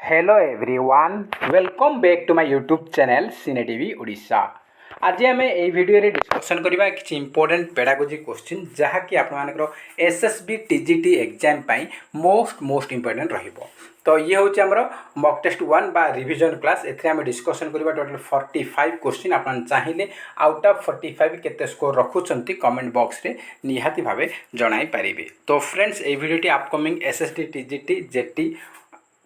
Hello everyone welcome back to my YouTube channel cine TV Odisha. आज आम ये video रे डिस्कशन करबा कि इंपोर्टेंट पेडागोजी क्वेश्चन जहाँकि आपनकर एसएसबी टीजीटी एग्जाम पाई मोस्ट इंपोर्टेंट रहिबो। तो ये हूँ आमर मॉक टेस्ट 1 बा रिवीजन क्लास एथे आम डिस्कशन करबा टोटल 45 क्वेश्चन। आपन चाहिए आउट ऑफ 45 केते स्कोर रखुचंती कमेंट बॉक्स रे निहाती भाबे जणाई परिबे। तो फ्रेंड्स ए वीडियोटी upcoming SSD TGT JT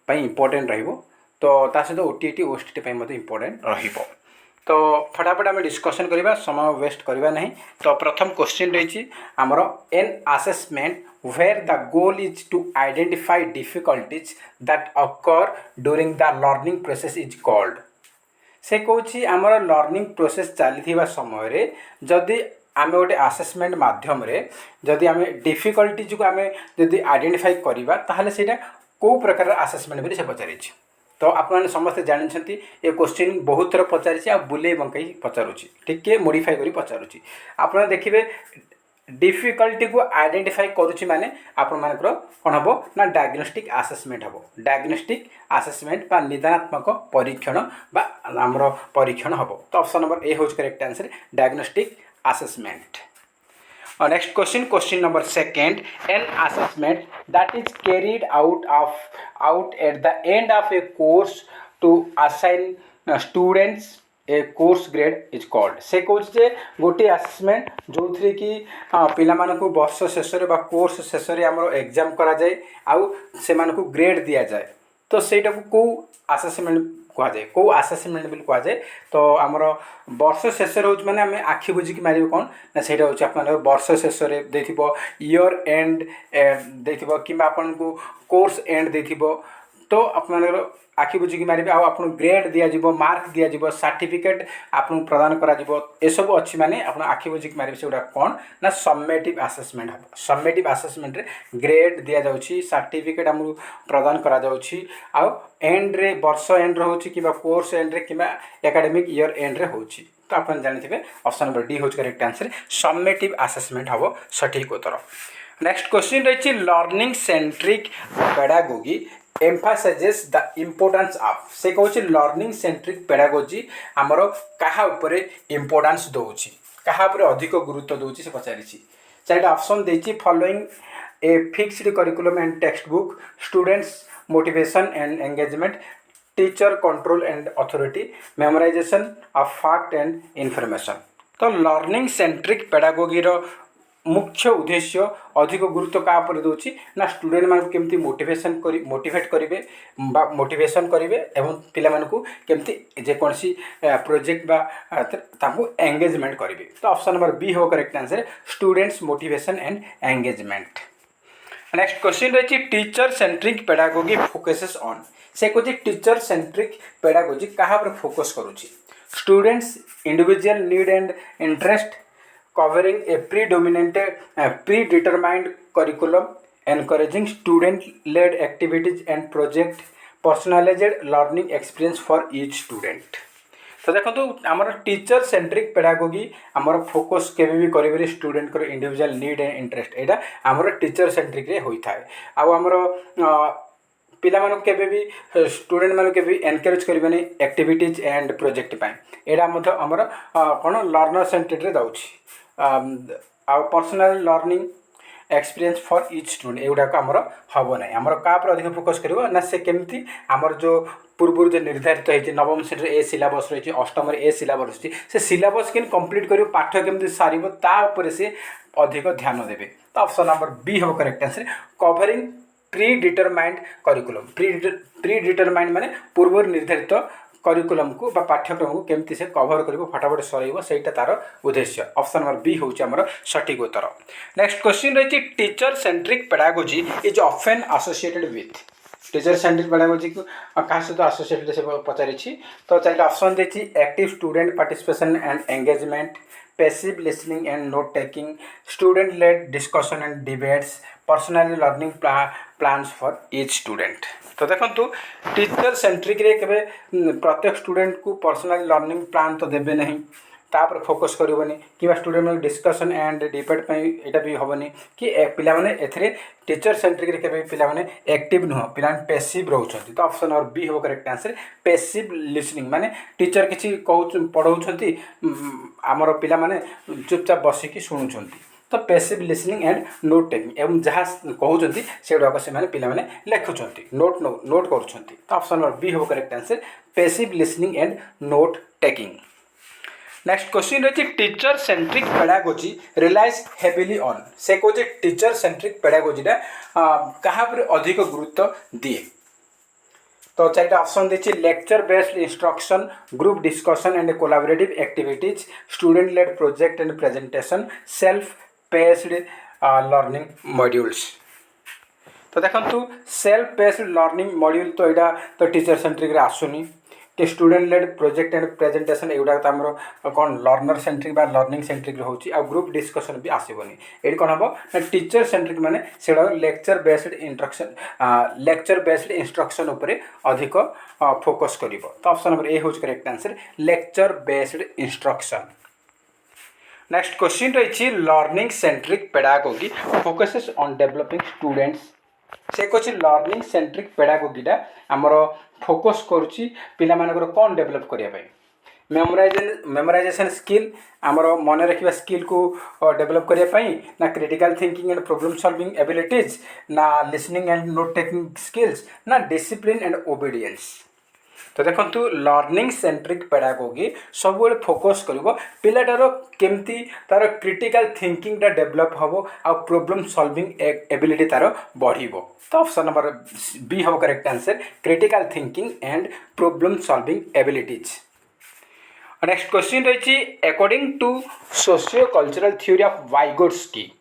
important रहिबो। तो ता सहित ओटीटी ओएसटी इंपोर्टेंट रहिबो। तो फटाफट आम डिस्कशन करबा समय वेस्ट करबा नहीं। तो प्रथम क्वेश्चन रही आमर an assessment where the goal is to identify difficulties that occur during the learning process is called। से कौची आमर लर्निंग प्रोसेस चली समय रे जदि आम गोटे आसेसमेंट मध्यम जदि आम डिफिकल्टी जो आम जदि आइडेंटिफाई करवा ताहले सेटा कौ प्रकार आसेसमेंट भी से पचारि। तो आप समस्ते जानते ये क्वेश्चन बहुत थर पचारि बुले बंकई पचारुची टिके मोडिफाई करी पचारुची। आप देखिए डिफिकल्टी को आइडेंटिफाई करुच्ची माने आपण मानकर कौन हम ना डायग्नोस्टिक आसेसमेंट हम। डायग्नोस्टिक आसेसमेंट बा निदानात्मक परीक्षण बा आमर परीक्षण हम। तो ऑप्शन नंबर ए होज correct answer diagnostic assessment. Next question number second an assessment that is carried out at the end of a course to assign students a course grade is called. से कौन जे गोटे assessment जो थी कि पिला मानकु वर्ष शेष बा कोर्स शेष आमर एग्जाम करा जाए आउ से मानकु ग्रेड दिया जाए। तो सेटा को कौ असेसमेंट कहुए कौ असेसमेंट भी कहुए। तो आमर वर्ष शेष रोज मैंने आम आखि बुझिकी मारे कौन ना से आप वर्ष शेष इयर एंड देखो कि आपन को कोर्स एंड देखो। तो आप आखि बुझिकी मारे आप ग्रेड दिज्व मार्क दिज्व सर्टिफिकेट आपन प्रदान करसबू अच्छी माने आप आखि बुझिकी मारे से गुड़ा कौन ना सम्मेटिव आसेसमेंट हम। सम्मेटिव आसेसमेंट रे ग्रेड दि जाउछि सर्टिफिकेट आम प्रदान करा जाउछि आउ एंड रे वर्ष एंड रोची कि कोर्स एंड रे कि एकेडमिक ईयर एंड रे होछि। तो आप जानते ऑप्शन नंबर डी होज करेक्ट आंसर सम्मेटिव आसेसमेंट हम सठिक उत्तर। नेक्स्ट क्वेश्चन रही learning centric pedagogy emphasizes the importance of. से कौन लर्निंग सेंट्रिक पेडागोजी आमर क्या इम्पोर्टेंस दौची क्या अधिक गुरुत्व दौची से पचारि। चारिटा ऑप्शन देछि following a fixed curriculum and text book students motivation and engagement teacher control and authority memorization of fact and information. तो लर्निंग सेंट्रिक पेडागोगी मुख्य उद्देश्य अधिक गुरुत्व क्या दूसरी ना स्टूडेंट मान केमती मोटिवेट करेंगे मोटिवेशन करेंगे एवं पिला मानकु केमती जेकोसी प्रोजेक्ट बा एंगेजमेंट करेंगे। तो ऑप्शन नंबर बी हो correct answer students motivation and engagement. Next question रही teacher centric pedagogy focuses on. से कौन टीचर सेंट्रिक पेडागोजी क्या फोकस करुच्ची students individual need and interest covering a predetermined curriculum encouraging student led activities and project personalized learning experience for each student। तो देखो तो आमर teacher centric pedagogy आमर focus केबे भी करेबे स्टूडेंट को इंडिविजुअल नीड एंड इंटरेस्ट एटा आमर टीचर सेंट्रिक रे होई थाए। आ आमर पिला मानक केबे भी स्टूडेंट मानक केबे एनकरेज करिबे नै एक्टिविटीज एंड प्रोजेक्ट पाई एटा मत आमर कोन लर्नर सेंट्रिक रे दाउछि आउ personal learning experience for each student एगुड़ाक आमर हम ना आमर क्या अधिक फोकस कर ना से केमती आमर जो पूर्व जो निर्धारित होती नवम श्रेणी ए सिलेबस रही अष्टम ए सिलेबस रही से सिलेबस के कंप्लीट कर पाठ केमती सारे से अधिक ध्यान देवे। तो ऑप्शन नंबर बी हम correct answer covering pre determined curriculum. Pre determined माने पूर्व निर्धारित करिकुलम को पाठ्यक्रम को केमती से कवर कर फटाफट सरइब सेटा तार उद्देश्य। ऑप्शन नंबर बी हूँ आमर सठिक उत्तर। नेक्स्ट क्वेश्चन रही teacher centric pedagogy is often associated with. Teacher centric pedagogy को क्या सहित एसोसिएटेड से पचारि। तो चाहिए ऑप्शन देती active student participation and engagement passive listening and note taking student led discussion and debates personal learning plans for each student. तो देखो teacher centric रे केबे प्रत्येक स्टूडेंट को पर्सनल लर्निंग प्लान तो देबे नहीं तापर फोकस करबनी कि स्टूडेंट मान डिस्कशन एंड डिबेट पे एटा भी होबनी कि पिला माने एथरे टीचर सेंट्रिक रे केबे पिला माने एक्टिव नुह पिला पैसिव रहउछंती। तो ऑप्शन नंबर बी हो करेक्ट आंसर पैसिव लिसनिंग माने टीचर किछि कहउ पढौछंती हमर पिला माने चुपचाप बसिकी सुनुछंती। तो passive listening and note taking एवं जहाँ कहते से पिला माने लेखुंट नोट करुँच। तो ऑप्शन नंबर बी हो correct answer passive listening and note taking. Next question रही teacher centric pedagogy relies heavily on से कहे टीचर सेंट्रिक पेडागोजीटा क्या अधिक गुरुत्व दिए। तो चारिटा ऑप्शन देखिए lecture based instruction, group discussion and collaborative activities, student led project and presentation, self paced learning modules. तो देखो सेल्फ पेस्ड लर्निंग मॉड्यूल तो यहाँ तो टीचर सेंट्रिक आसुनी कि student led project and presentation एगुड़ा तो आम कौन लर्नर सेंट्रिक बा लर्निंग सेंट्रिक होची आ ग्रुप डिस्कशन भी आसबनी। ये कौन हम ना टीचर सेंट्रिक माने से लेक्चर बेस्ड इंस्ट्रक्शन उपरे अधिक फोकस कर। तो ऑप्शन नंबर ए हूँ correct answer lecture based instruction. Next question रही learning centric pedagogy focuses on developing students से कहे लर्निंग सेंट्रिक पेडागोगीटा आमर फोकस करुच्ची पिला मानकर कौन डेभलप करने मेमोराइजेशन स्किल आमर मन रखा स्किल को डेभलप करने ना critical thinking and problem solving abilities ना listening and note taking skills ना डिसिप्लिन एंड ओबीडियंस। तो देखो लर्निंग सेंट्रिक पेडागोगी सब फोकस कर पिलाटार केमती तार क्रिटिकल थिंकिंग डेभलप हम आ प्रॉब्लम सॉल्विंग एबिलिटी तार बढ़। तो ऑप्शन नंबर बी हम correct answer critical thinking and problem solving abilities. Next question रही according to socio cultural theory of Vygotsky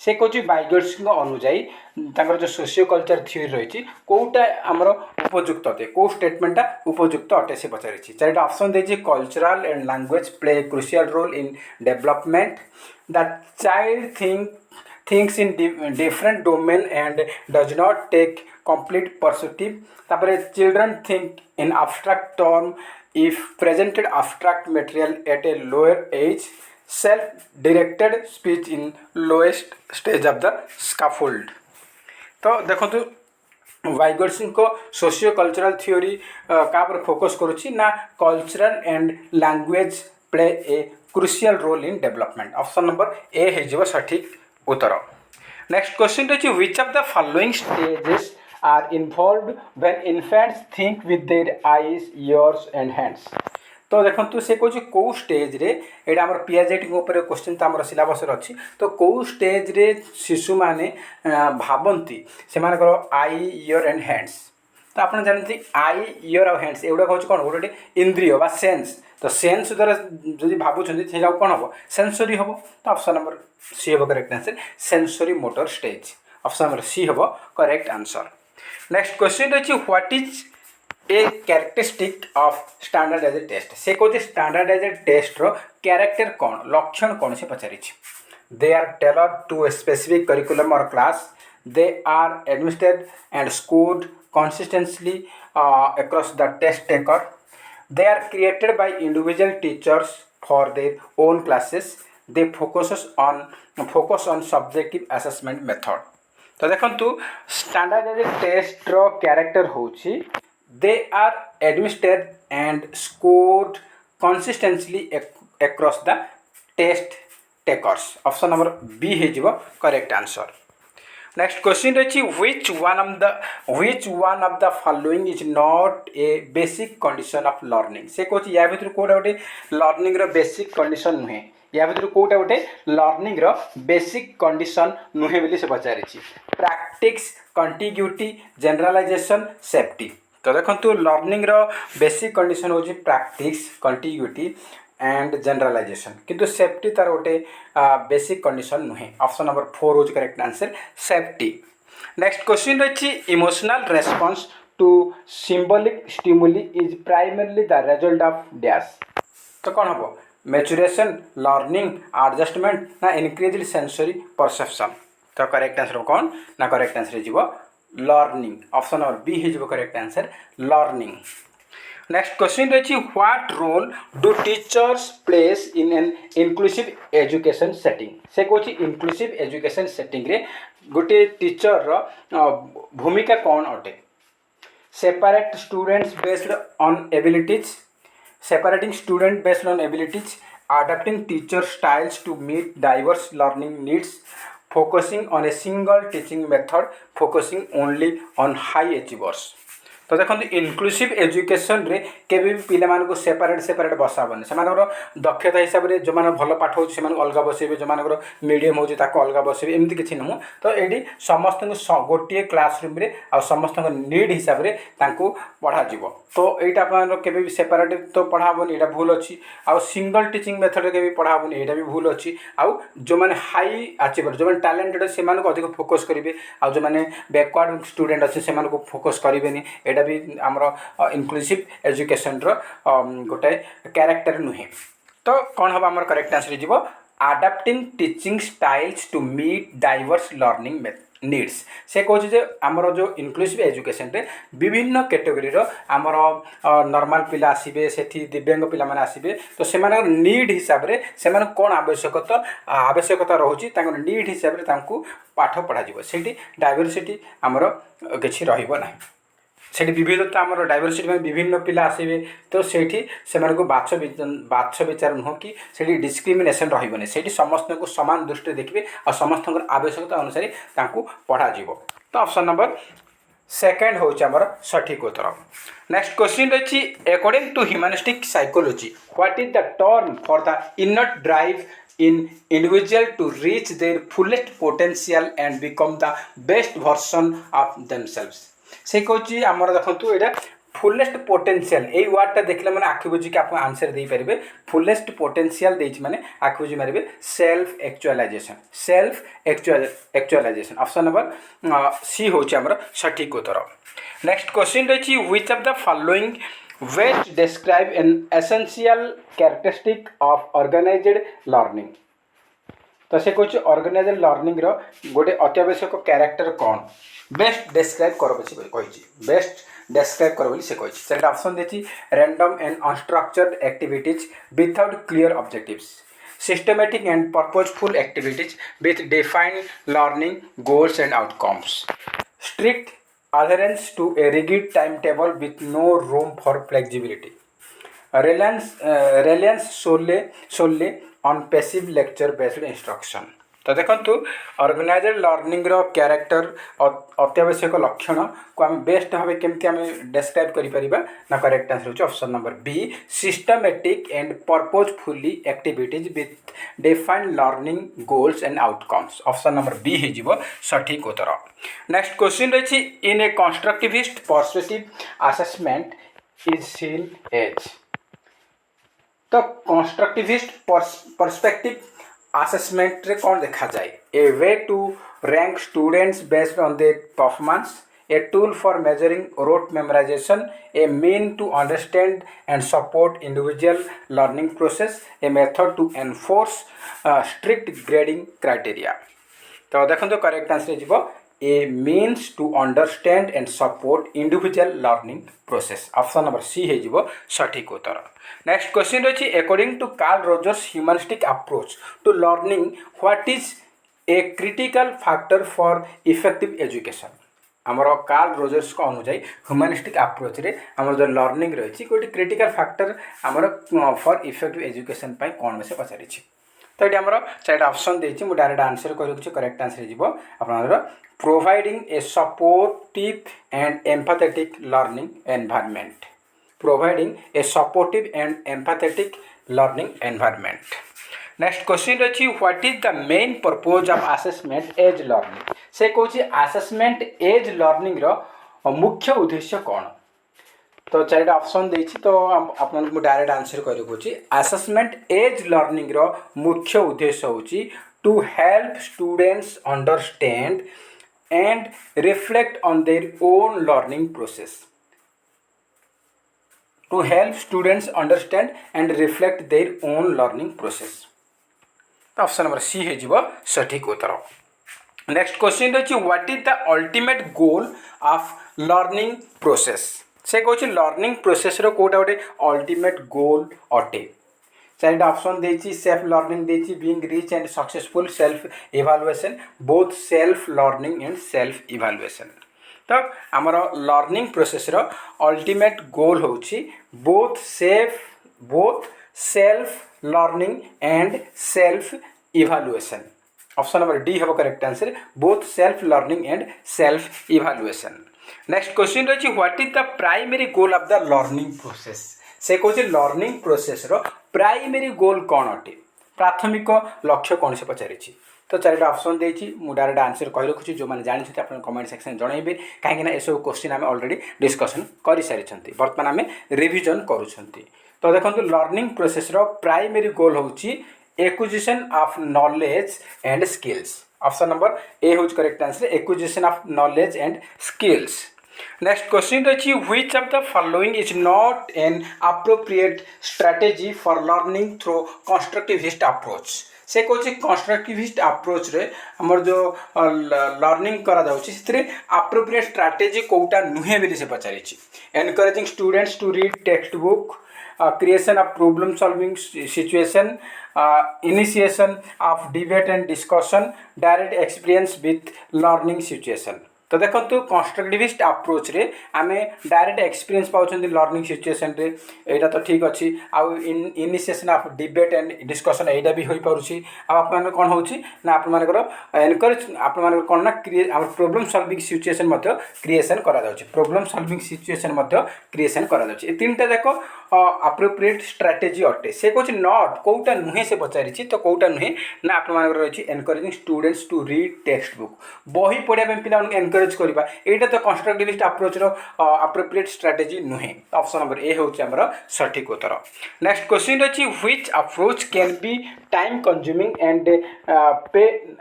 से कहे वाइगोट्स्की अनुजाई जो सोशियो कल्चर थ्योरी रही कौटा आमर उपयुक्त अटे कौ स्टेटमेंटा उपयुक्त अटे से पचारि। चारिटा ऑप्शन देछि cultural and language play crucial role in development, the child thinks in different domain and does not take complete perspective, तापर children think in abstract term if presented abstract material at a lower age, self-directed speech in lowest stage of the scaffold। तो देखो वाइगोट्स्की को socio cultural theory का पर focus करुच्ची ना cultural and language play a crucial role in development. Option number A हो सठिक उत्तर। नेक्स्ट क्वेश्चन रही which of the following stages are involved when infants think with their eyes, ears and hands। तो देखो से कहे कौ स्टेज रे एटा हमर पीएचडी ऊपर क्वेश्चन तो हमर सिलेबस अच्छी। तो कौ स्टेज रे शिशु माने भावंती से आई, ईयर एंड हैंड्स। तो आप जानते आई, ईयर और हैंड्स एगुड़ा हूँ कौन गोटे इंद्रिय बा सेन्स। तो सेन्स द्वारा जब भावुंट से कौन हम सेंसरी हम। तो ऑप्शन नंबर सी हम correct answer sensory motor stage. Option number C हम करेक्ट आंसर। नेक्स्ट क्वेश्चन रही what is a characteristic of standardized test से कहे स्टैंडर्डाइज्ड टेस्ट रो कैरेक्टर कौन लक्षण कौन से पचारि। They are tailor to a specific curriculum और class, they are administered and scored consistently across the test taker, they are created by individual teachers for their own classes, they focus on subjective assessment method। तो देखो standardised test रो character होची they are administered and scored consistently across the test takers. Option number B हो correct answer. Next question रही which one of the following is not a basic condition of learning से कहे या भर कौटा गोटे लर्निंग बेसिक कंडीशन नुहे या भर कौटा गोटे लर्निंग बेसिक कंडीशन नुहे बोली से पचारि। Practice, contiguity, generalisation, safety. तो देखो लर्निंग बेसिक कंडीशन हूँ प्रैक्टिस, कंटिग्यूटी एंड जनरलाइजेशन किंतु सेफ्टी तार गोटे बेसिक कंडीशन नुहे। ऑप्शन नंबर 4 हूँ correct answer safety. Next question रही emotional response to symbolic stimuli is primarily the result of dash. तो कौन हम मैच्योरेशन, लर्निंग, एडजस्टमेंट ना इंक्रीज्ड सेंसरी परसेप्शन। तो करेक्ट आंसर कौन ना करेक्ट आंसर हो लर्निंग। ऑप्शन नंबर बी हो correct answer learning. Next question रही what role do teachers plays in an inclusive education setting से कौन इनक्लूसिव एजुकेशन सेटिंग रे गोटे टीचर रो भूमिका कौन अटे separate students based on abilities separating student based on abilities adapting teacher styles to meet diverse learning needs focusing on a single teaching method focusing only on high achievers तो देखो inclusive education रे केबी पिला मानको separate separate बसाबनी से दक्षता हिसाब से जो मैंने भल पाठ हो अलग बसैबे जो मान मीडियम हो अलग बसैबे एमती किसी नुह तो ये समस्त गोटे क्लासरूम रे आ समस्त नीड हिसाब से पढ़ा तो यहाँ आप सेपरेट तो पढ़ाबनी यहाँ भूल अच्छी आउ सिंगल टीचिंग मेथड के पढ़ाबनी यहाँ भी भूल अच्छी आउ जो मैंने हाई अचीवर जो मैंने टैलेंटेड से अधिक फोकस करेंगे आउ जो मैंने बैकवर्ड स्टूडेंट अच्छे से फोकस करेंगे एटा भी आमर इनक्लूसिव एजुकेशन रो गोटे कैरेक्टर नुहे तो कौन हम आमर करेक्ट आंसर जीवो adapting teaching styles to meet diverse learning needs से कौन जे आमर जो इनक्लूसिव एजुकेशन रे विभिन्न कैटेगरी रो आमर नॉर्मल पिला आसीबे सेठी दिव्यांग पिला माने आसीबे तो सेमान नीड हिसाब रे सेमान कोन आवश्यकता रहउची तांको नीड हिसाब रे तांको पाठ पढ़ा जीवो सेठी डाइवर्सिटी आमर किछि रहिबो नाही से विविधता आम डाइवर्सिटी में विभिन्न पिला आसवे तो से बाछ विचार नुह कि से डिस्क्रिमिनेशन रही से समस्त को सामान दृष्टि देखिए और समस्त आवश्यकता अनुसार पढ़ा तो ऑप्शन नंबर सेकेंड हूँ आमर सठिक उत्तर नेक्स्ट क्वेश्चन रही according to humanistic psychology what is the term for the inner drive in individual to reach their fullest potential and become the best version of themselves से Cauchy आमर देखु यहाँ fullest potential यही वार्डटा देखले मैंने आखि बुझी कि आप आंसर दे पारे फुलेस्ट पोटेंशियल देछि माने आखि बुझी मारे self actualisation option number C होछि हमर सठिक उत्तर नेक्स्ट क्वेश्चन रही which of the following best describe an essential characteristic of organised learning तो से कौन ऑर्गेनाइज्ड लर्निंग रो गोटे अत्यावश्यक कैरेक्टर कौन बेस्ट डिस्क्राइब कर बेस्ट डिस्क्राइब कर बोली से कही ऑप्शन देती random and unstructured activities without clear objectives systematic and purposeful activities with defined learning goals and outcomes strict adherence to a rigid timetable with no room for flexibility reliance solely on passive lecture based instruction तो देखो organised learning रो character अत्यावश्यक लक्षण को आम best भाव केमती आम describe करिपरिबा ना करेक्ट आंसर होची option number B systematic and purposefully activities with defined learning goals and outcomes option number B ही जीवो सठिक उत्तर नेक्स्ट क्वेश्चन रही in a constructivist perspective assessment is seen as तो कंस्ट्रक्टिविस्ट पर्सपेक्टिव असेसमेंट रे कौन देखा जाए a way to rank students based on their performance a tool for measuring rote memorisation a mean to understand and support individual learning process A method to enforce strict grading criteria तो देखो तो correct answer जीवो a means to understand and support individual learning process option number C है जीवो सठिक उत्तर next question रही according to Carl Rogers humanistic approach to learning what is a critical factor for effective education आमर Carl Rogers को अनुजाई humanistic approach रे आमर जो लर्निंग रही गोटे क्रिटिकल फैक्टर आमर फॉर इफेक्टिव एजुकेशन पाई कौन से पचारि तो ये आमर चार्टा ऑप्शन देछि मु डायरेक्ट आंसर करूँ करेक्ट आंसर जीवो आपनर providing a supportive and empathetic learning environment providing a supportive and empathetic learning environment next question रही what is the main purpose of assessment as learning से कौन असेसमेंट एज लर्निंग रो मुख्य उद्देश्य कौन तो चार ऑप्शन देछि तो आपन डायरेक्ट आंसर करूँ असेसमेंट एज लर्निंग रो मुख्य उद्देश्य होची to help students understand and reflect on their own learning process to help students understand and reflect their own learning process तो ऑप्शन नंबर सी है जीवो सठिक उत्तर नेक्स्ट क्वेश्चन रही what is the ultimate goal of learning process से कहूँ learning process रो कोटा गोटे ultimate goal अटे। चारिटा ऑप्शन देछि सेल्फ लर्निंग देछि being rich and successful self evaluation both self learning and self evaluation. तो आमर लर्निंग प्रोसेस रो अल्टीमेट गोल होछि both self learning and self evaluation. Option number D हम correct answer both self learning and self evaluation. Next question रही what is the primary goal of the learning process. से कहूँ learning process रो primary goal कौन अटे प्राथमिक लक्ष्य कौन से पचारि। तो चारिटा ऑप्शन देछि मु डायरेक्ट आंसर कहि रखुछि जो माने जानि छथि अपन कमेंट सेक्शन जनइबे काहे ना एसो क्वेश्चन आमे ऑलरेडी डिस्कशन करि सारि छथि वर्तमान आमे रिवीजन करूछथि। तो देखंतु लर्निंग प्रोसेस रो प्राइमरी गोल होछि acquisition of knowledge and skills. Option number A होज correct answer acquisition of knowledge and skills. Next question रही which of the following is not an appropriate strategy for learning through constructivist approach. से कहूँ constructivist approach रे हमर जो learning करा जाउछि सेतरे अप्रोप्रिएट स्ट्रेटेजी कोटा नुहे बेली से पचारि। Encouraging students to read text book creation of problem solving situation initiation of debate and discussion direct experience with learning situation। तो देखो कंस्ट्रक्टिविस्ट अप्रोच रे आमे डायरेक्ट एक्सपीरियंस पाउछन लर्निंग सिचुएशन रे एटा तो ठीक अछि आउ initiation of debate and discussion एटा भी होई पारुछि। आप मन कोन होछि ना आप मानकर एनकरेज आप मानकर कोन ना हम प्रॉब्लम सॉल्विंग सिचुएशन मध्य क्रिएशन करा जाउछि प्रॉब्लम सॉल्विंग सिचुएशन मध्य क्रिएशन करा जाउछि। ए तीनटा देखो अप्रोप्रिएट स्ट्रेटेजी अटे। से कहछि नॉट कोउटा नुहे से पचारिछि तो कोउटा नुहे ना आप मानकर रहिछि encouraging students to read text book बही पढिया पे पिला एनकरेज करबा एटा तो कंस्ट्रक्टिविस्ट अप्रोच रो अप्रोप्रिएट स्ट्रेटेजी नुहे। ऑप्शन नंबर ए होछि हमर सठिक उत्तर। नेक्स्ट क्वेश्चन रछि which approach can be time consuming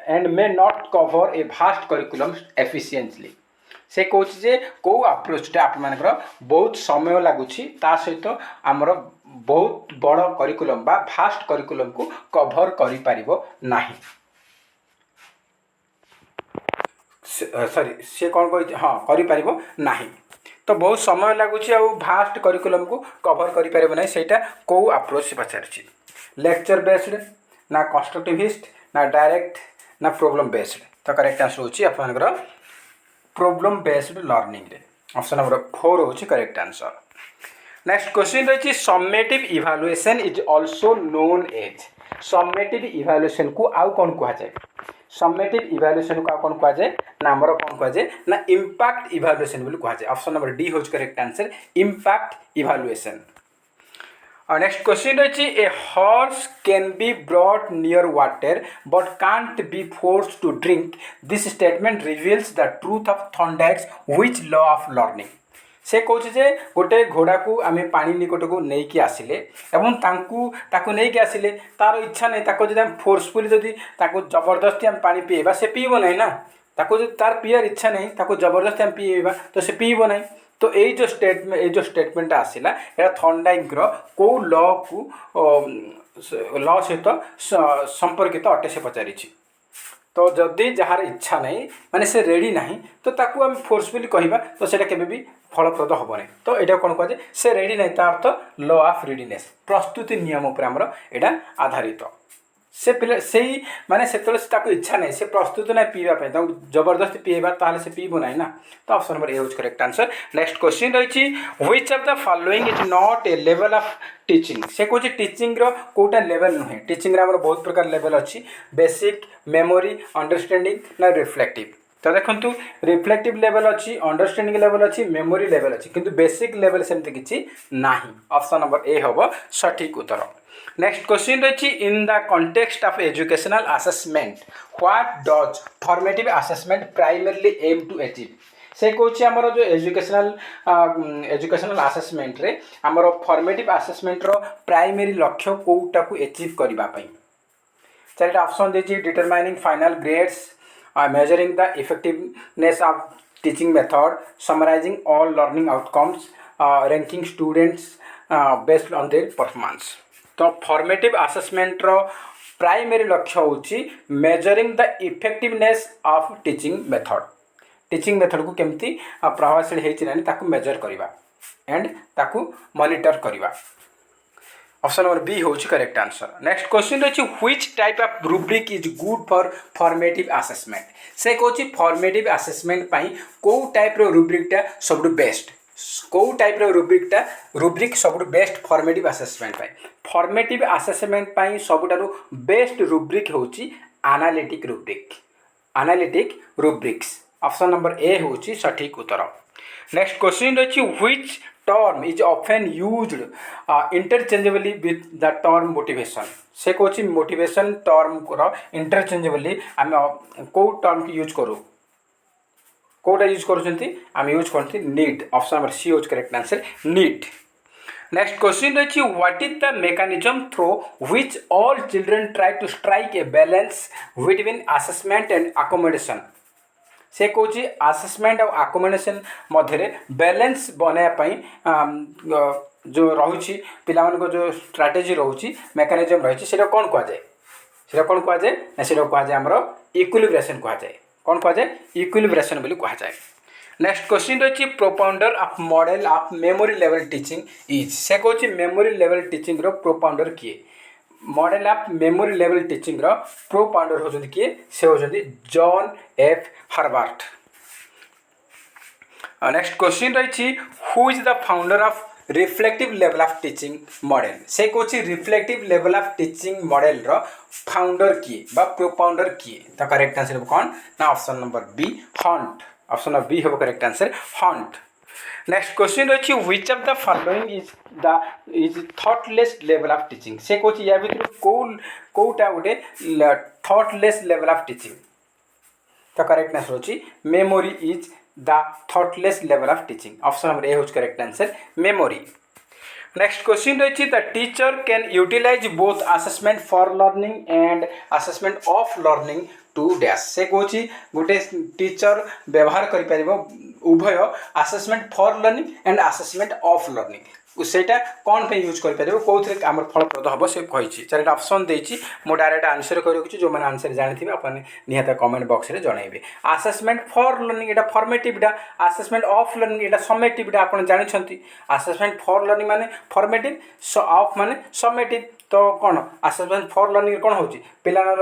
and may not cover a vast curriculum efficiently. से कहूँ जे कौ अप्रोचटा आप मानकर बहुत समय लगुच ता सहित आमर बहुत बड़ करिकुलम बा फास्ट करिकुलम को कभर करि पारिबो नाही। सॉरी से कौन कह हाँ करिपारिबो नाही तो बहुत समय लगुच आ फास्ट करिकुलम को कभर करि पारिबो नाही सेटा कौ अप्रोच से पचारछि लेक्चर बेस्ड ना कंस्ट्रक्टिविस्ट ना डायरेक्ट ना प्रॉब्लम बेस्ड। तो करेक्ट आंसर होछि आप मानकर प्रॉब्लम बेस्ड लर्निंग रे ऑप्शन नंबर 4 होछि करेक्ट आंसर। नेक्स्ट क्वेश्चन रही summative evaluation is also known as. Summative evaluation को आउ कौन कहा जाए सम्मेटिव इवैल्यूएशन को आउ कौन कहा जाए ना हमर कौन कहा जाए ना इंपैक्ट इवैल्यूएशन बोली कहा जाए। ऑप्शन नंबर डी होछि करेक्ट आंसर इंपैक्ट इवैल्यूएशन। और नेक्स्ट क्वेश्चन रही a horse can be brought near water but can't be force to drink this statement reveals the truth of Thorndike's which law of learning. से कहूँ जे गोटे घोड़ा को आम पानी निकट को लेकिन आसिले एवं ताकू नहीं आसिले तार इच्छा नहीं ताको जब फोर्सफुली जदि ताको जबरदस्ती आम पानी पीएबा से पीब नहीं ना ताको जो तार पीआर इच्छा नहीं ताको जबरदस्ती आम पीएबा तो से पीब नहीं। तो ये जो स्टेटमेंट आसला या थॉर्नडाइक कौ लॉ को लॉ सहित संपर्कित अटे से पचारि। तो जदि जार इच्छा नहीं माने से रेडी नहीं तो ताकू आम फोर्सफुली कहबा तो सेटा केबे भी फलप्रद हम नहीं। तो यहाँ कौन कह से रेडी नहीं तार अर्थ लॉ ऑफ रेडीनेस प्रस्तुति नियम उपर आमर यहाँ आधारित से पिला से माने से इच्छा नहीं से प्रस्तुत ना पीवाई जबरदस्ती पीएबा ताले से पीब ना ना। तो ऑप्शन नंबर ए होज करेक्ट आंसर। नेक्स्ट क्वेश्चन रही which of the following is not a level of teaching. से कहूँ टीचिंग कोटा लेवल नुहे टीचिंग आमर बहुत प्रकार लेवल अच्छी बेसिक मेमोरी अंडरस्टैंडिंग ना रिफ्लेक्टिव। तो देखो रिफ्लेक्टिव लेवल अच्छी अंडरस्टैंडिंग लेवल अच्छी मेमोरी लेवल अच्छी किंतु बेसिक लेवल सेमती किसी नाही। ऑप्शन नंबर ए हम सठिक उत्तर। नेक्स्ट क्वेश्चन रही in the context of educational assessment what does formative assessment primarily aim to achieve. से कहूँ आमर जो एजुकेशनल असेसमेंट रे आमर फॉर्मेटिव असेसमेंट रो प्राइमरी लक्ष्य कोटा को अचीव करने चारिटा ऑप्शन देछि determining final grades measuring the effectiveness of teaching method summarizing all learning outcomes ranking students based on their performance। तो फॉर्मेटिव असेसमेंट रो प्राइमरी लक्ष्य होची measuring the effectiveness of teaching method को केमती प्रभावशील हेछि नानी ताकू मेजर करबा। एंड ताकू मॉनिटर करवा। ऑप्शन नंबर बी हूँ करेक्ट आंसर। नेक्स्ट क्वेश्चन रही which type of rubric is good for formative assessment. से कहूँ फॉर्मेटिव असेसमेंट को टाइप रूब्रिकटा सब बेस्ट, कौ टाइप रूब्रिक सब best formative assessment. Formative assessment सबुठारु बेस्ट रूब्रिक हूँ analytic rubric, analytic rubrics. Option number A हूँ सठिक उत्तर। नेक्स्ट क्वेश्चन रही which term is often used interchangeably with the term motivation. से कहूँ मोटिवेशन टर्म इंटरचेंजेबली आम कौ टर्म की यूज करूँ, कौटा यूज करें यूज करते नीड। ऑप्शन नंबर सी हूँ correct answer need. Next question रही what is the mechanism through which all children try to strike a balance between assessment and accommodation. से कौच असेसमेंट और अकोमोडेशन मध्य बैलेंस बनायापाई जो रही पिला जो स्ट्राटेजी रोचे मेकानिज्म रही है कौन कहुए, कौन कहुए से कहुए आमर इक्विलिब्रेशन कहुए, कौन कहुए इक्विलिब्रेशन बोली कहुए। नेक्स्ट क्वेश्चन रही propounder of model of memory level teaching is. से कौच मेमोरी लेवल टीचिंग रो प्रोपाउंडर किए, model of memory level teaching रो प्रोपाउंडर होचंदी किए, से होचंदी John F Herbart. Next question रही who is the founder of reflective level of teaching model. से कौच reflective level of teaching model रो फाउंडर किए बा प्रोपाउंडर किए। तो करेक्ट आंसर कौन ना ऑप्शन नंबर बी हंट। ऑप्शन नंबर बी हम करेक्ट आंसर हंट। नेक्स्ट क्वेश्चन रही which of the following is thoughtless level of teaching. से कौच या भर कौटा गोटे थॉटलेस लेवल ऑफ टीचिंग। तो करेक्ट आंसर होची memory is the thoughtless level of teaching. Option number A हूँ correct answer memory. Next question रही the teacher can utilise both assessment for learning and assessment of learning to dash. से कौच गोटे teacher व्यवहार कर उभय assessment for learning and assessment of learning सेटा कौन पे यूज कर कौन आम फलप्रद हम से कही। चार ऑप्शन देती मुझे डायरेक्ट आंसर कर रखी जो मैंने आंसर जानी आपने निहत कमेंट बॉक्स में जनइबे। Assessment for learning Etah फॉर्मेटिवटा, assessment of learning एटा समेटिवटा आप जानते। असेसमेंट फॉर लर्निंग माने फॉर्मेटिव, ऑफ माने समेटिव। तो कौन असेसमेंट फॉर लर्निंग कौन हो पिलार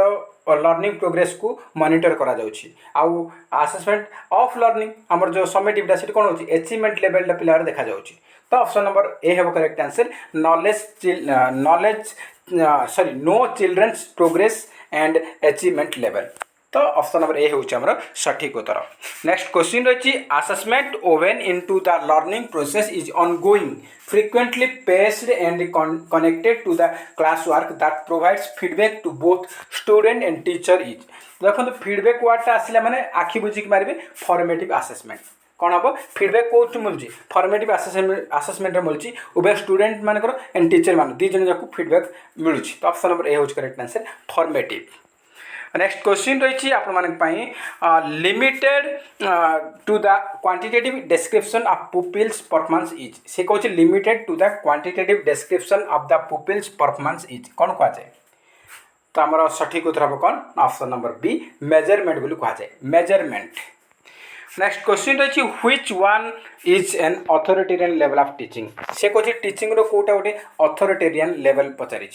लर्निंग प्रोग्रेस को मॉनिटर करा जाउछि। आउ असेसमेंट ऑफ लर्निंग आमर जो समेटिवटा से कौन हो अचीवमेंट लेवल पिलार देखा जाउछि। तो ऑप्शन नंबर ए है correct answer know children's progress and achievement level. तो ऑप्शन नंबर ए हूँ आमर सठिक उत्तर। नेक्स्ट क्वेश्चन रही assessment woven into the learning process is ongoing frequently paced and connected to the class work that provides feedback to both student and teacher is. देखो feedback वर्डटा आसला माने आखि बुझिक मारे फॉर्मेटिव असेसमेंट कौन हम फीडबैक कौट मिलूँ फॉर्मेटिव असेसमेंट मिलूँ उभय स्टूडेंट मानकर एंड टीचर मान दी जन जाक फीडबैक मिलूँ। तो ऑप्शन नंबर ए हूँ correct answer formative. Next question रही आप limited to the quantitative description of pupils performance is. से कौन limited to the quantitative description of the pupils performance is कौन कहुए। तो आमर सठिक उत्तर हम कौन ऑप्शन नंबर बी मेजरमेंट बोली कहुए मेजरमेंट। नेक्स्ट क्वेश्चन रही which one is an authoritarian level of teaching. से कौन टीचिंग रो कोटा गोटे अथॉरिटेरियन लेवल पचारि।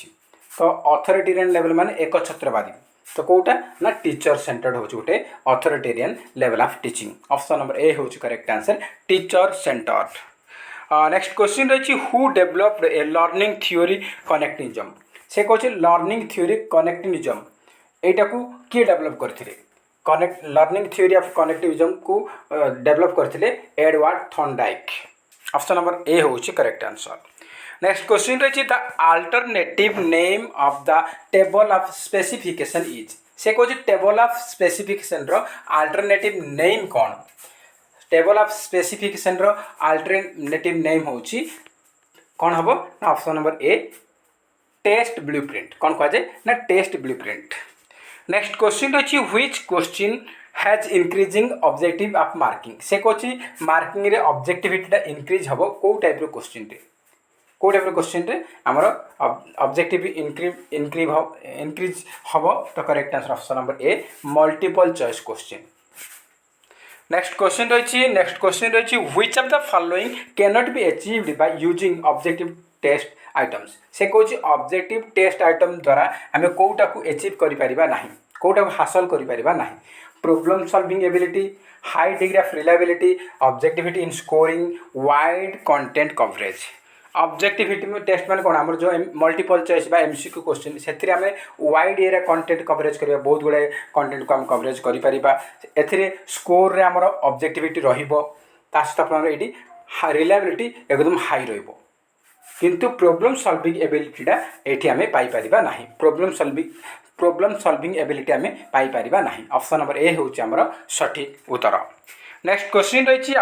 तो अथॉरिटेरियन लेवल माने एक छत्रवादी। तो कोटा ना टीचर सेंटर्ड हो गोटे authoritarian level of teaching. Option number A हूँ correct answer teacher centred. Next question रही who developed a learning theory connectivism. से कौन लर्निंग थ्योरी कनेक्टिविज्म एटा को किए डेवलप करथिले connect learning theory of connectivism को डेवलप करथिले Edward Thorndike. Option number A हूँ करेक्ट आंसर। नेक्स्ट क्वेश्चन रही the alternative name of the table of specification is. से कौन टेबल ऑफ स्पेसिफिकेशन रो अल्टरनेटिव नेम कौन। टेबल ऑफ स्पेसिफिकेशन रो alternative name होची कौन हम ना option number A test blueprint कौन कहुए ना टेस्ट ब्लूप्रिंट। नेक्स्ट क्वेश्चन रही which question has increasing objective of marking. से कौन मार्किंग रे ऑब्जेक्टिविटी इंक्रीज हम कौ टाइप क्वेश्चन रे कौ टाइप क्वेश्चन रे आमर ऑब्जेक्टिव इंक्रीज हम। तो correct answer option number A multiple choice question. Next question रही which of the following can not be achieved by using objective test items से कौन ऑब्जेक्टिव टेस्ट आइटम द्वारा आम कौटा को अचीव करा ना कौटा को हासिल करा ना problem solving ability high degree of reliability objectivity in scoring wide content coverage objectivity test मैंने कौन आम जो मल्टीपल चॉइस बा एमसीक्यू क्वेश्चन से आम वाइड एरिया कंटेंट कवरेज करवा बहुत गुड़ाए कंटेंट को आम कवरेज करें स्कोर रे आमर ऑब्जेक्टिविटी रहा सहित ये रिलायबिलिटी एकदम हाई किंतु प्रॉब्लम सॉल्विंग एबिलिटीटा ये आम पाइपर ना प्रॉब्लम सॉल्विंग एबिलिटी आम पाइपर ना ऑप्शन नंबर ए हूँ आमर सठिक उत्तर नेक्स्ट क्वेश्चन रही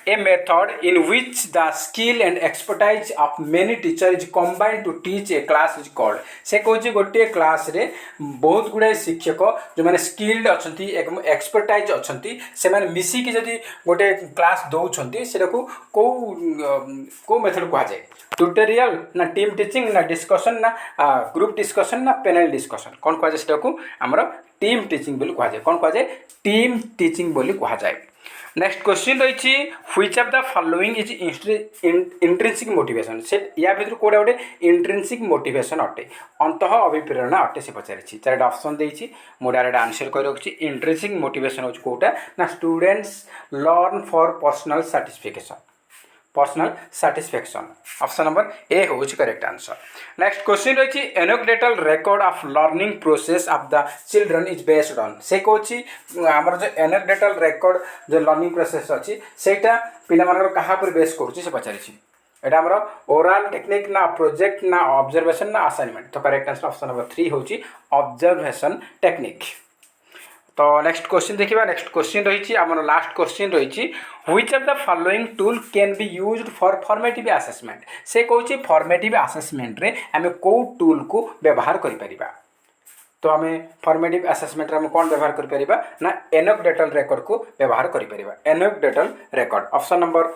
a method in which the skill and expertise of many teacher is combined to teach a class is called से कौन गोटे क्लास रे बहुत गुड़ाए शिक्षक जो मैंने स्किल्ड अच्छा एक्सपर्टाइज अच्छा से मिसिकी जदि गोटे क्लास दौरान से कौ मेथड कहुए ट्यूटोरियल ना टीम टीचिंग ना डिस्कशन ना ग्रुप डिस्कशन ना पैनल डिस्कशन कौन कहुए से आमर टीम टीचिंग बोली कहुए कौन कहुए टीम टीचिंग बोली कहुए नेक्स्ट क्वेश्चन रही which of the following is intrinsic motivation से या भर कौटा गोटे इंट्रिंसिक मोटिवेशन अटे अंत अभिप्रेरणा अटे से पचारि चार ऑप्शन देती मुझे डायरेक्ट आंसर कर रखी इंट्रिंसिक मोटिवेशन हूँ कौटा ना students learn for personal satisfaction option number A हूँ करेक्ट आंसर नेक्स्ट क्वेश्चन रही anecdotal record of learning process of the children is based on से कौन आमर जो एनोक्डेटल रेकर्ड जो लर्निंग प्रोसेस अच्छी सेटा पिला क्या बेस कर पचारि एटा आमर ओराल टेक्निक ना प्रोजेक्ट ना ऑब्जर्वेशन ना असाइनमेंट तो करेक्ट आंसर ऑप्शन नंबर 3 हूँ ऑब्जर्वेशन टेक्निक तो नेक्स्ट क्वेश्चन देखा नेक्स्ट क्वेश्चन रही आमर लास्ट क्वेश्चन रही which of the following tool can be used for formative assessment से कौन फॉर्मेटिव असेसमेंट रे आम कौ टूल को व्यवहार करिपरिबा तो आम फॉर्मेटिव असेसमेंट रे कौन व्यवहार करिपरिबा ना एनोक्डेटल रेकर्ड को व्यवहार करिपरिबा एनोक्डेटल रेकर्ड ऑप्शन नंबर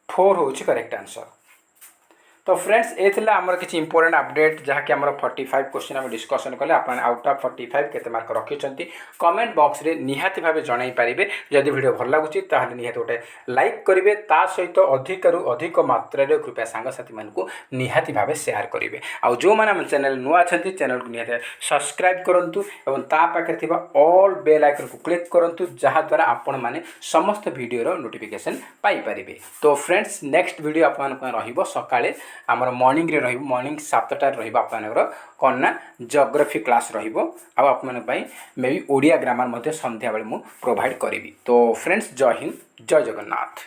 4 हूँ करेक्ट आंसर तो फ्रेंड्स ये आमर किसी इंपोर्टेंट अपडेट जहाँकि आम 45 क्वेश्चन आम डिस्कसन कले आप आउट ऑफ 45 केते मार्क रखिंट कमेंट बॉक्स रे निहाती भाव जन पारे जदि वीडियो भल लगुच निहाती गोटे लाइक करेंगे ता सहित अधिकरू अधिक मात्रा कृपया सांगसाथी मानू निहाती भाव सेयार करेंगे आउ जो मैंने चैनल नुआ अच्छा चैनल को निहाती सब्सक्राइब करूँ और पाखे ऑल बेल आइकन को क्लिक करूँ जहाद्वारा आपण मैंने समस्त वीडियो नोटिफिकेशन पाइपर तो फ्रेंड्स नेक्स्ट वीडियो आप सकाळे आमर मॉर्निंग रे रहिबो मॉर्निंग 7टार रहिबो आपनकर कौन ना जियोग्राफी क्लास रहिबो आ आपन पई मे बी ओडिया ग्रामर मध्ये संध्या बेले मु प्रोवाइड करिवि तो फ्रेंड्स जय हिंद जय जगन्नाथ।